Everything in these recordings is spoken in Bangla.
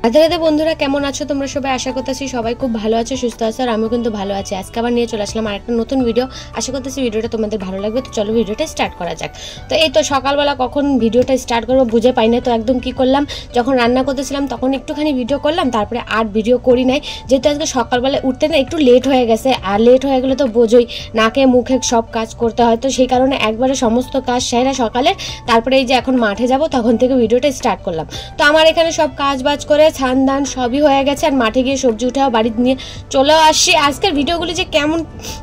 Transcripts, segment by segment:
রাধে রাধে বন্ধুরা, কেমন আছো তোমরা সবাই? আশা করতেছি সবাই খুব ভালো আছো, সুস্থ আছো। আর আমিও কিন্তু ভালো আছি। আজকে আবার নিয়ে চলে আসলাম আরেকটা নতুন ভিডিও। আশা করতেছি ভিডিওটা তোমাদের ভালো লাগবে। তো চলো ভিডিওটা স্টার্ট করা যাক। তো এই তো সকালবেলা কখন ভিডিওটা স্টার্ট করবো বুঝে পাই না। তো একদম কি করলাম, যখন রান্না করতেছিলাম তখন একটুখানি ভিডিও করলাম, তারপরে আর ভিডিও করি নাই। যেহেতু আজকে সকালবেলা উঠতে না একটু লেট হয়ে গেছে, আর লেট হয়ে গেলে তো বোঝোই নাকে মুখে সব কাজ করতে হয়। তো সেই কারণে একবারে সমস্ত কাজ সেরা সকালে, তারপরে এই যে এখন মাঠে যাব তখন থেকে ভিডিওটা স্টার্ট করলাম। তো আমার এখানে সব কাজ বাজ করে ছান দান সবই হয়ে গেছে, আর মাঠে গিয়ে সবজি উঠাও বাড়িতে নিয়ে চলেও আসছি। আজকের ভিডিওগুলি যে কেমন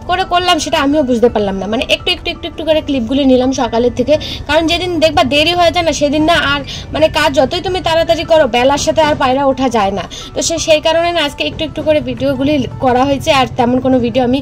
করে করলাম সেটা আমিও বুঝতে পারলাম না, মানে একটু একটু একটু একটু করে ক্লিপগুলি নিলাম সকালের থেকে। কারণ যেদিন দেখবা দেরি হয়ে যায় না সেদিন না আর মানে কাজ যতই তুমি তাড়াতাড়ি করো বেলার সাথে আর পায়রা ওঠা যায় না। তো সেই কারণে না আজকে একটু একটু করে ভিডিওগুলি করা হয়েছে, আর তেমন কোনো ভিডিও আমি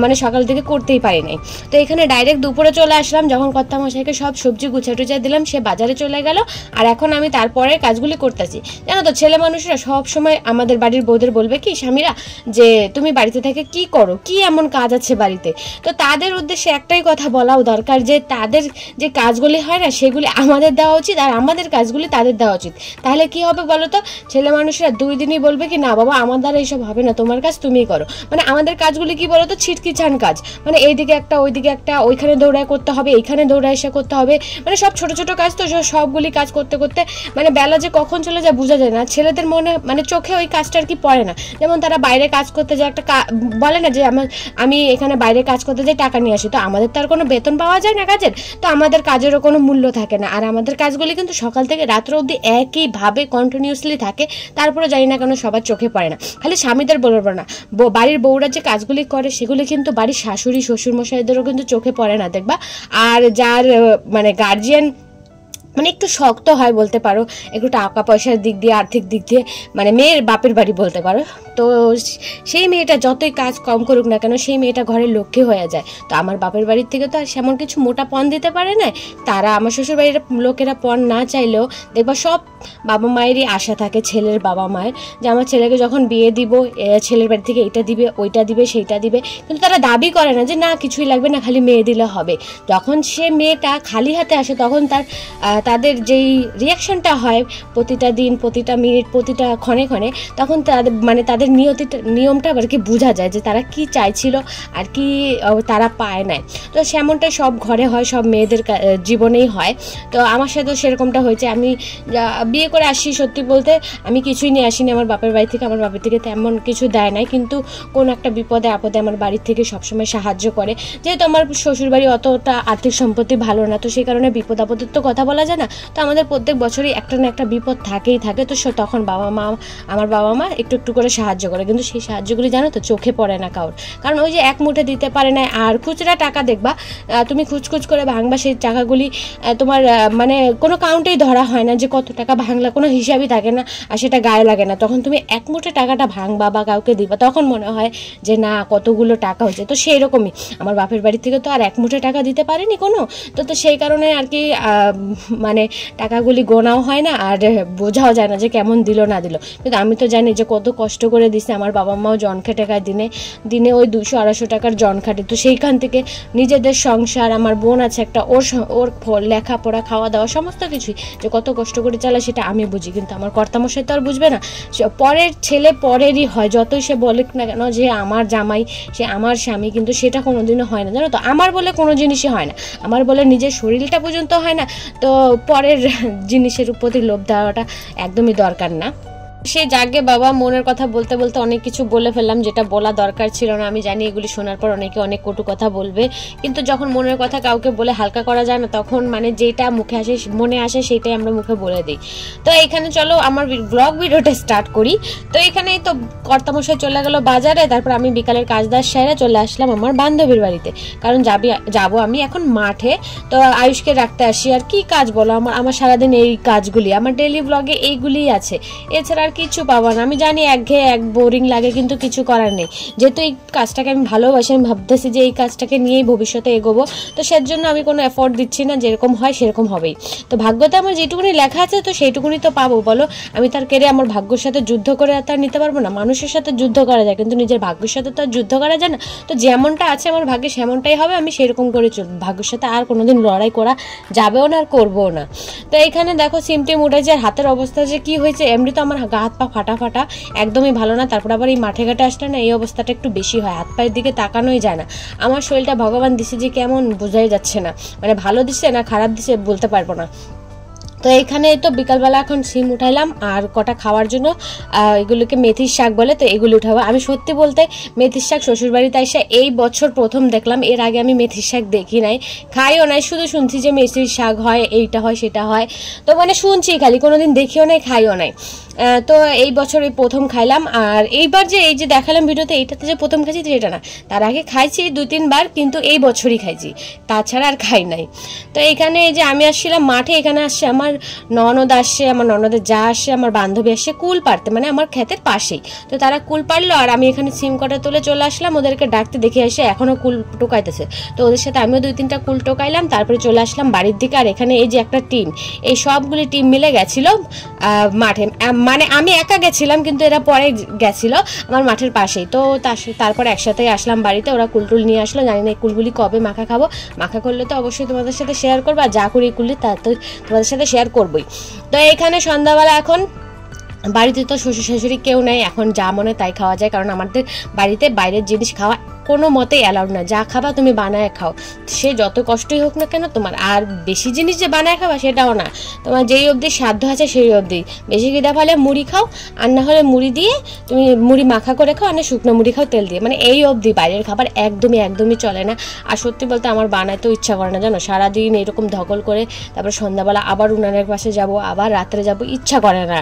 মানে সকাল থেকে করতেই পারি নাই। তো এখানে ডাইরেক্ট দুপুরে চলে আসলাম, যখন কর্তামশাইকে সব সবজি গুছা টুচা দিলাম সে বাজারে চলে গেল, আর এখন আমি তারপরে কাজগুলি করতেছি। জানো তো ছেলে মানুষরা সব সময় আমাদের বাড়ির বউদের বলবে কি স্বামীরা যে তুমি বাড়িতে থেকে কি করো, কি এমন কাজ আছে বাড়িতে। তো তাদের উদ্দেশ্যে একটাই কথা বলাও দরকার যে তাদের যে কাজগুলি হয় না সেগুলি আমাদের দেওয়া উচিত, আর আমাদের কাজগুলি তাদের দেওয়া উচিত। তাহলে কি হবে বলো তো, ছেলে মানুষরা 2 দিনই বলবে কি না বাবা আমার দ্বারা এইসব হবে না, তোমার কাজ তুমিই করো। মানে আমাদের কাজগুলি কি বলো তো, ছিটকিছান কাজ, মানে এইদিকে একটা ওইদিকে একটা, ওইখানে দৌড়ায় করতে হবে, এইখানে দৌড়ায় এসে করতে হবে, মানে সব ছোট ছোট কাজ। তো সবগুলি কাজ করতে করতে মানে বেলা যে কখন চলে যায় বোঝা যায় না। ছেলেদের মনে মানে চোখে ওই কাজটা আর কি পড়ে না। যেমন তারা বাইরে কাজ করতে যায়, একটা বলে না যে আমি এখানে বাইরে কাজ করতে যাই টাকা নিয়ে আসি, তো আমাদের তো আর কোনো বেতন পাওয়া যায় না কাজের, তো আমাদের কাজেরও কোনো মূল্য থাকে না। আর আমাদের কাজগুলি কিন্তু সকাল থেকে রাত্র অবধি একইভাবে কন্টিনিউসলি থাকে, তারপরে জানি না কেন সবার চোখে পড়ে না। খালি স্বামীদের বলবো না, বাড়ির বউরা যে কাজগুলি করে সেগুলি কিন্তু বাড়ির শাশুড়ি শ্বশুর মশাইদেরও কিন্তু চোখে পড়ে না দেখবা। আর যার মানে গার্জিয়ান মানে একটু শক্ত হয় বলতে পারো, একটু টাকা পয়সার দিক দিয়ে আর্থিক দিক দিয়ে, মানে মেয়ের বাপের বাড়ি বলতে পারো, তো সেই মেয়েটা যতই কাজ কম করুক না কেন সেই মেয়েটা ঘরের লক্ষ্মী হয়ে যায়। তো আমার বাপের বাড়ির থেকে তো আর সেমন কিছু মোটা পণ দিতে পারে না তারা। আমার শ্বশুর বাড়ির লোকেরা পণ না চাইলেও দেখবা সব বাবা মায়েরই আশা থাকে, ছেলের বাবা মায়ের, যে আমার ছেলেকে যখন বিয়ে দিব ছেলের বাড়ি থেকে এটা দিবে ওইটা দিবে সেইটা দিবে, কিন্তু তারা দাবি করে না যে না কিছুই লাগবে না খালি মেয়ে দিলে হবে। যখন সে মেয়েটা খালি হাতে আসে তখন তাদের যেই রিয়াকশনটা হয় প্রতিটা দিন প্রতিটা মিনিট প্রতিটা ক্ষণে ক্ষণে, তখন তাদের মানে তাদের নিয়মটা আর কি বোঝা যায় যে তারা কি চাইছিল আর কি তারা পায় নাই। তো সেমনটাই সব ঘরে হয়, সব মেয়েদের জীবনেই হয়। তো আমার সাথেও সেরকমটা হয়েছে। আমি বিয়ে করে আসি, সত্যি বলতে আমি কিছুই নিয়ে আসিনি আমার বাপের বাড়ি থেকে, আমার বাপের থেকে তেমন কিছু দেয় নাই, কিন্তু কোন একটা বিপদে আপদে আমার বাড়ির থেকে সবসময় সাহায্য করে। যেহেতু আমার শ্বশুর বাড়ি অতটা আর্থিক সম্পত্তি ভালো না, তো সেই কারণে বিপদ আপদের তো কথা বলা যায় না। তো আমাদের প্রত্যেক বছরই একটা না একটা বিপদ থাকেই থাকে। তো তখন আমার বাবা মা একটু একটু করে সাহায্য করে, কিন্তু সেই সাহায্যগুলি জানো তো চোখে পড়ে না কারোর। কারণ ওই যে এক মুঠে দিতে পারে না। আর খুচরা টাকা দেখবা তুমি খুচখুচ করে ভাঙবা, সেই টাকাগুলি তোমার মানে কোনো কাউন্টেই ধরা হয় না যে কত টাকা ভাঙলা, কোনো হিসাবই থাকে না, আর সেটা গায়ে লাগে না। তখন তুমি এক মুঠে টাকাটা ভাঙবা বা কাউকে দিবা তখন মনে হয় যে না কতগুলো টাকা হয়েছে। তো সেই রকমই আমার বাপের বাড়ি থেকে তো আর এক মুঠে টাকা দিতে পারেনি কোনো, তো সেই কারণে আর কি মানে টাকাগুলি গোনাও হয় না আর বোঝাও যায় না যে কেমন দিল না দিল। কিন্তু আমি তো জানি যে কত কষ্ট করে দিছে আমার বাবা মাও, জন খেটে খায়, দিনে ওই 200-250 টাকার জন খাটে। তো সেইখান থেকে নিজেদের সংসার, আমার বোন আছে একটা, ওর লেখাপড়া খাওয়া দাওয়া সমস্ত কিছুই যে কত কষ্ট করে চালায় সেটা আমি বুঝি, কিন্তু আমার কর্তামশাই তো আর বুঝবে না। পরের ছেলে পরেরই হয়, যতই সে বলে না কেন যে আমার জামাই সে আমার স্বামী, কিন্তু সেটা কোনোদিনও হয় না জানো তো। আমার বলে কোনো জিনিসই হয় না, আমার বলে নিজের শরীরটা পর্যন্ত হয় না, তো পরের জিনিসের প্রতি লোভ দেওয়াটা একদমই দরকার না। সে জাগে বাবা, মনের কথা বলতে বলতে অনেক কিছু বলে ফেললাম যেটা বলা দরকার ছিল না। আমি জানি এগুলি শোনার পর অনেকে অনেক কটু কথা বলবে, কিন্তু যখন মনের কথা কাউকে বলে হালকা করা যায় না তখন মানে যেটা মুখে আসে মনে আসে সেটাই আমরা মুখে বলে দিই। তো এখানে চলো আমার ব্লগ ভিডিওটা স্টার্ট করি। তো এখানেই তো কর্তামশাই চলে গেল বাজারে, তারপর আমি বিকালের কাজদার সেরে চলে আসলাম আমার বান্ধবীর বাড়িতে, কারণ যাবো আমি এখন মাঠে। তো আয়ুষকে রাখতে আসি, আর কি কাজ বলো, আমার সারাদিন এই কাজগুলি, আমার ডেইলি ব্লগে এইগুলিই আছে, এছাড়া আর কিছু পাবো না। আমি জানি একঘেয়ে বোরিং লাগে, কিন্তু কিছু করার নেই। যেহেতু এই কাজটাকে আমি ভালোবাসি, আমি ভাবতেছি যে এই কাজটাকে নিয়েই ভবিষ্যতে এগোবো, তো সেজন্য আমি কোনো এফোর্ট দিচ্ছি না, যেরকম হয় সেরকম হবেই। তো ভাগ্যতে আমার যেটুকুনি লেখা আছে তো সেইটুকুনি তো পাবো বলো। আমি তার কেড়ে আমার ভাগ্যের সাথে যুদ্ধ করে তার নিতে পারবো না। মানুষের সাথে যুদ্ধ করা যায় কিন্তু নিজের ভাগ্যের সাথে তো আর যুদ্ধ করা যায় না। তো যেমনটা আছে আমার ভাগ্যে সেমনটাই হবে, আমি সেরকম করে চলবো। ভাগ্যের সাথে আর কোনোদিন লড়াই করা যাবেও না আর করবো না। তো এখানে দেখো সিমটিম উঠেছে, আর হাতের অবস্থা যে কি হয়েছে, এমনি তো আমার গা হাত পা ফাটা ফাটা, একদমই ভালো না। তারপর আবার এই মাঠে ঘাটে আসলে না এই অবস্থাটা একটু বেশি হয়, হাত পায়ের দিকে তাকানোই যায় না। আমার শরীরটা ভগবান দিছে যে কেমন বোঝাই যাচ্ছে না, মানে ভালো দিছে না খারাপ দিছে বলতে পারবো না। তো এইখানে তো বিকালবেলা এখন সিম উঠাইলাম আর কটা খাওয়ার জন্য এগুলোকে মেথির শাক বলে, তো এগুলো উঠাবো। আমি সত্যি বলতে মেথির শাক শ্বশুরবাড়িতে এসে এই বছর প্রথম দেখলাম, এর আগে আমি মেথির শাক দেখি নাই, খাইও নাই, শুধু শুনছি যে মেথির শাক হয়, এইটা হয় সেটা হয়, তো মানে শুনছি খালি, কোনোদিন দেখিও নাই খাইও নাই। তো এই বছর এই প্রথম খাইলাম। আর এইবার যে এই যে দেখালাম ভিডিওতে, এইটাতে যে প্রথম খাইছি সেটা না, তার আগে খাইছি 2-3 বার, কিন্তু এই বছরই খাইছি, তাছাড়া আর খাই নাই। তো এইখানে এই যে আমি আসছিলাম মাঠে, এখানে আসছে আমার ননদ আসছে, আমার ননদের যা আসছে, আমার বান্ধবী আসছে কুল পাড়তে, মানে আমার ক্ষেতের পাশেই। তো তারা কুল পাড়লো আর আমি এখানে সিম কটা তুলে চলে আসলাম, ওদেরকে ডাকতে দেখে এসে এখনও কুল টোকাইতেছে। তো ওদের সাথে আমিও 2-3টা কুল টোকাইলাম, তারপরে চলে আসলাম বাড়ির দিকে। আর এখানে এই যে একটা টিম, এই সবগুলি টিম মিলে গেছিল মাঠে, মানে আমি একা গেছিলাম কিন্তু এরা পরে গেছিল আমার মাঠের পাশেই। তো তারপর একসাথেই আসলাম বাড়িতে, ওরা কুলটুল নিয়ে আসলো। জানি না এই কুলগুলি কবে মাখা খাবো, মাখা করলে তো অবশ্যই তোমাদের সাথে শেয়ার করবো, আর যা করি কুললি তা তো তোমাদের সাথে শেয়ার করবোই। তো এইখানে সন্ধ্যাবেলা এখন বাড়িতে তো শ্বশুর শাশুড়ি কেউ নেই, এখন যা মনে তাই খাওয়া যায়, কারণ আমাদের বাড়িতে বাইরের জিনিস খাওয়া কোনো মতেই অ্যালাউড না। যা খাবা তুমি বানায় খাও, সে যত কষ্টই হোক না কেন তোমার। আর বেশি জিনিস যে বানায় খাবা সেটাও না, তোমার যেই অবধি সাধ্য আছে সেই অবধি। বেশি খিদা ফলে মুড়ি খাও, আর না হলে মুড়ি দিয়ে তুমি মুড়ি মাখা করে খাও, আর না শুকনো মুড়ি খাও তেল দিয়ে, মানে এই অবধি। বাইরের খাবার একদমই চলে না। আর সত্যি বলতে আমার বানাইতেও ইচ্ছা করে না জানো, সারাদিন এরকম ধকল করে, তারপর সন্ধ্যাবেলা আবার উনানের পাশে যাব, আবার রাত্রে যাব, ইচ্ছা করে না।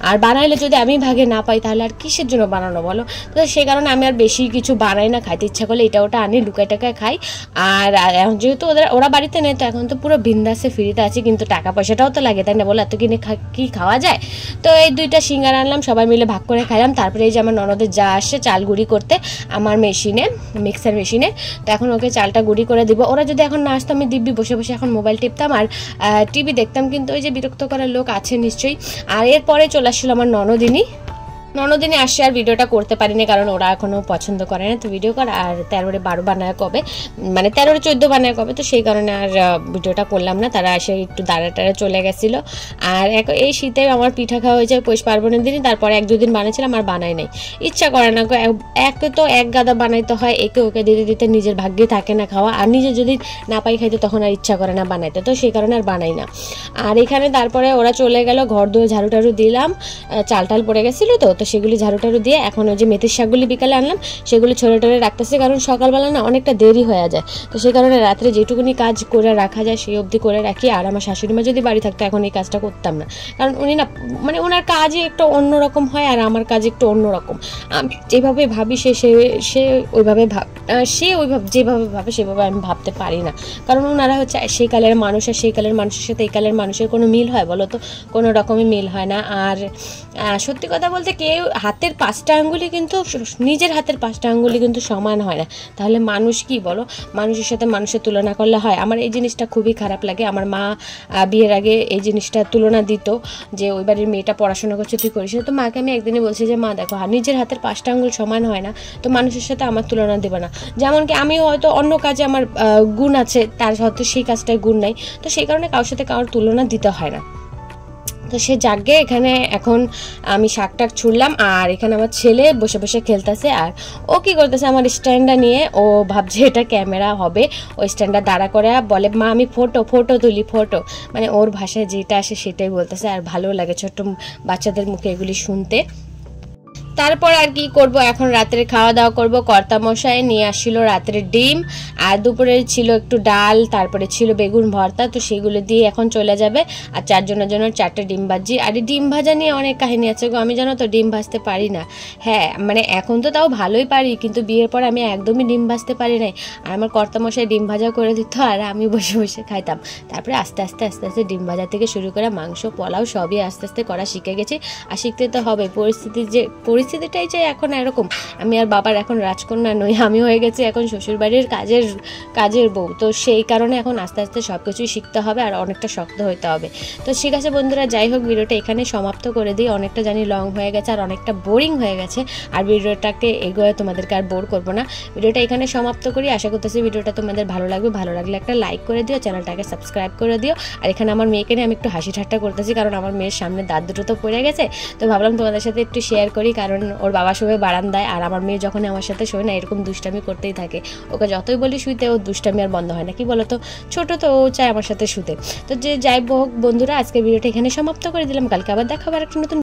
আর বানাইলে যদি আমি ভাগে না পাই তাহলে আর কিসের জন্য বানানো বলো। তো সেই কারণে আমি আর বেশি কিছু বানাই না, খাইতে ইচ্ছা করলে এটা ওটা আনি লুকায় টাকায় খাই। আর এখন যেহেতু ওরা বাড়িতে নেই, তো এখন তো পুরো বিন্দাসে ফ্রিতে আছি, কিন্তু টাকা পয়সাটাও তো লাগে তাই না বলো, এত কিনে কি খাওয়া যায়। তো এই 2টা সিঙ্গারা আনলাম, সবাই মিলে ভাগ করে খাইলাম। তারপরে এই যে আমার ননদের যা আসছে চাল গুঁড়ি করতে আমার মেশিনে, মিক্সার মেশিনে, তো এখন ওকে চালটা গুঁড়ি করে দিব। ওরা যদি এখন না আসতো আমি দিব্যি বসে বসে এখন মোবাইল টিপতাম আর টিভি দেখতাম, কিন্তু ওই যে বিরক্ত করার লোক আছে নিশ্চয়ই। আর এরপরে চলে আসছিল আমার ননদিনী আসছে, আর ভিডিওটা করতে পারিনি কারণ ওরা এখনও পছন্দ করে না তো ভিডিও কর। আর 13-12 বানায় কবে, মানে 13-14 বানায় কবে, তো সেই কারণে আর ভিডিওটা করলাম না। তারা এসে একটু দাঁড়াটারে চলে গেছিলো। আর এই শীতে আমার পিঠা খাওয়া হয়েছে পৌষ পার্বণের দিনই, তারপরে 1-2 দিন বানিয়েছিলাম আর বানাই নাই, ইচ্ছা করে না। একে তো এক গাদা বানাইতে হয়, একে ওকে দিতে দিতে নিজের ভাগ্যে থাকে না খাওয়া, আর নিজে যদি না পাই খাইতে তখন আর ইচ্ছা করে না বানাইতে, তো সেই কারণে আর বানাই না। আর এখানে তারপরে ওরা চলে গেল, ঘর ধুয়ে ঝাড়ু টাড়ু দিলাম, চাল টাল পড়ে গেছিলো তো সেগুলি ঝাড়ু টাড়ু দিয়ে এখন ওই যে মেথির শাকগুলি বিকালে আনলাম সেগুলি ছড়ে টরে রাখতেছে, কারণ সকালবেলা না অনেকটা দেরি হয়ে যায়, তো সেই কারণে রাত্রে যেটুকুনি কাজ করে রাখা যায় সেই অবধি করে রাখি। আর আমার শাশুড়ি মা যদি বাড়ি থাকতো এখন এই কাজটা করতাম না, কারণ উনি না, মানে ওনার কাজই একটু অন্যরকম হয় আর আমার কাজ একটু অন্যরকম। আমি যেভাবে ভাবি সে ওইভাবে যেভাবে ভাবে সেভাবে আমি ভাবতে পারি না, কারণ ওনারা হচ্ছে সেই কালের মানুষ, আর সেই কালের মানুষের সাথে এই কালের মানুষের কোনো মিল হয় বলো তো, কোনো রকমই মিল হয় না। আর সত্যি কথা বলতে কেউ হাতের 5টা আঙ্গুলি কিন্তু, নিজের হাতের 5টা আঙ্গুলি কিন্তু সমান হয় না, তাহলে মানুষ কি বলো, মানুষের সাথে মানুষের তুলনা করলে হয়। আমার এই জিনিসটা খুবই খারাপ লাগে। আমার মা বিয়ের আগে এই জিনিসটা তুলনা দিত যে ওই বাড়ির মেয়েটা পড়াশোনা করছে তুই করিস না, তো মাকে আমি একদিনই বলছি যে মা দেখো নিজের হাতের 5টা আঙ্গুল সমান হয় না, তো মানুষের সাথে আমার তুলনা দেবে না। যেমন কি আমি হয়তো অন্য কাজে আমার গুণ আছে, তার হয়তো সেই কাজটায় গুণ নাই, তো সেই কারণে কারোর সাথে কারোর তুলনা দিতে হয় না। তো সে জাগে এখানে এখন আমি শাক টাক ছুড়লাম, আর এখানে আমার ছেলে বসে বসে খেলতেছে। আর ও কি করতেছে, আমার স্ট্যান্ডটা নিয়ে ও ভাবছে এটা ক্যামেরা হবে, ওই স্ট্যান্ডটা দাঁড়া করে বলে মা আমি ফটো তুলি, মানে ওর ভাষায় যেটা আসে সেটাই বলতেছে। আর ভালো লাগে ছোট্ট বাচ্চাদের মুখে এগুলি শুনতে। তারপর আর কি করব, এখন রাত্রে খাওয়া দাওয়া করব। কর্তামশাই নিয়ে আসছিল রাত্রে ডিম, আর দুপুরে ছিল একটু ডাল, তারপরে ছিল বেগুন ভর্তা, তো সেগুলো দিয়ে এখন চলে যাবে। আর 4 জনের জন্য 4টে ডিম ভাজি। আর এই ডিম ভাজা নিয়ে অনেক কাহিনী আছে গো, আমি জানো তো ডিম ভাজতে পারি না। হ্যাঁ মানে এখন তো তাও ভালোই পারি, কিন্তু বিয়ের পর আমি একদমই ডিম ভাজতে পারি নাই। আর আমার কর্তামশাই ডিম ভাজা করে দিত আর আমি বসে বসে খাইতাম। তারপরে আস্তে আস্তে ডিম ভাজা থেকে শুরু করে মাংস পোলাও সবই আস্তে আস্তে করা শিখে গেছি। আর শিখতে তো হবে, পরিস্থিতি পরিস্থিতিটাই যে এখন এরকম, আমি আর বাবার এখন রাজকন্যা নই, আমি হয়ে গেছি এখন শ্বশুরবাড়ির কাজের বউ। তো সেই কারণে এখন আস্তে আস্তে সব কিছুই শিখতে হবে আর অনেকটা শক্ত হইতে হবে। তো ঠিক আছে বন্ধুরা, যাই হোক ভিডিওটা এখানে সমাপ্ত করে দিই। অনেকটা জানি লং হয়ে গেছে আর অনেকটা বোরিং হয়ে গেছে, আর ভিডিওটাকে এগোয়ে তোমাদেরকে আর বোর করবো না। ভিডিওটা এখানে সমাপ্ত করি। আশা করতেছি ভিডিওটা তোমাদের ভালো লাগবে। ভালো লাগলে একটা লাইক করে দিও, চ্যানেলটাকে সাবস্ক্রাইব করে দিও। আর এখানে আমার মেয়েকে নিয়ে আমি একটু হাসি ঠাট্টা করতেছি, কারণ আমার মেয়ের সামনে দাঁত দুটো তো পড়ে গেছে। তো ভাবলাম তোমাদের সাথে একটু শেয়ার করি, কারণ ওর বাবা শোবে বারান্দায়, আর আমার মেয়ে যখন আমার সাথে শোয় না এরকম দুষ্টামি করতেই থাকে। ওকে যতই বলি শুইতে, ও দুষ্টামি আর বন্ধ হয় না। কি বলো তো, ছোট তো, ও চায় আমার সাথে শুতে। তো যে যাই হোক বন্ধুরা, আজকে ভিডিওটা এখানে সমাপ্ত করে দিলাম। কালকে আবার দেখা হবে একটা নতুন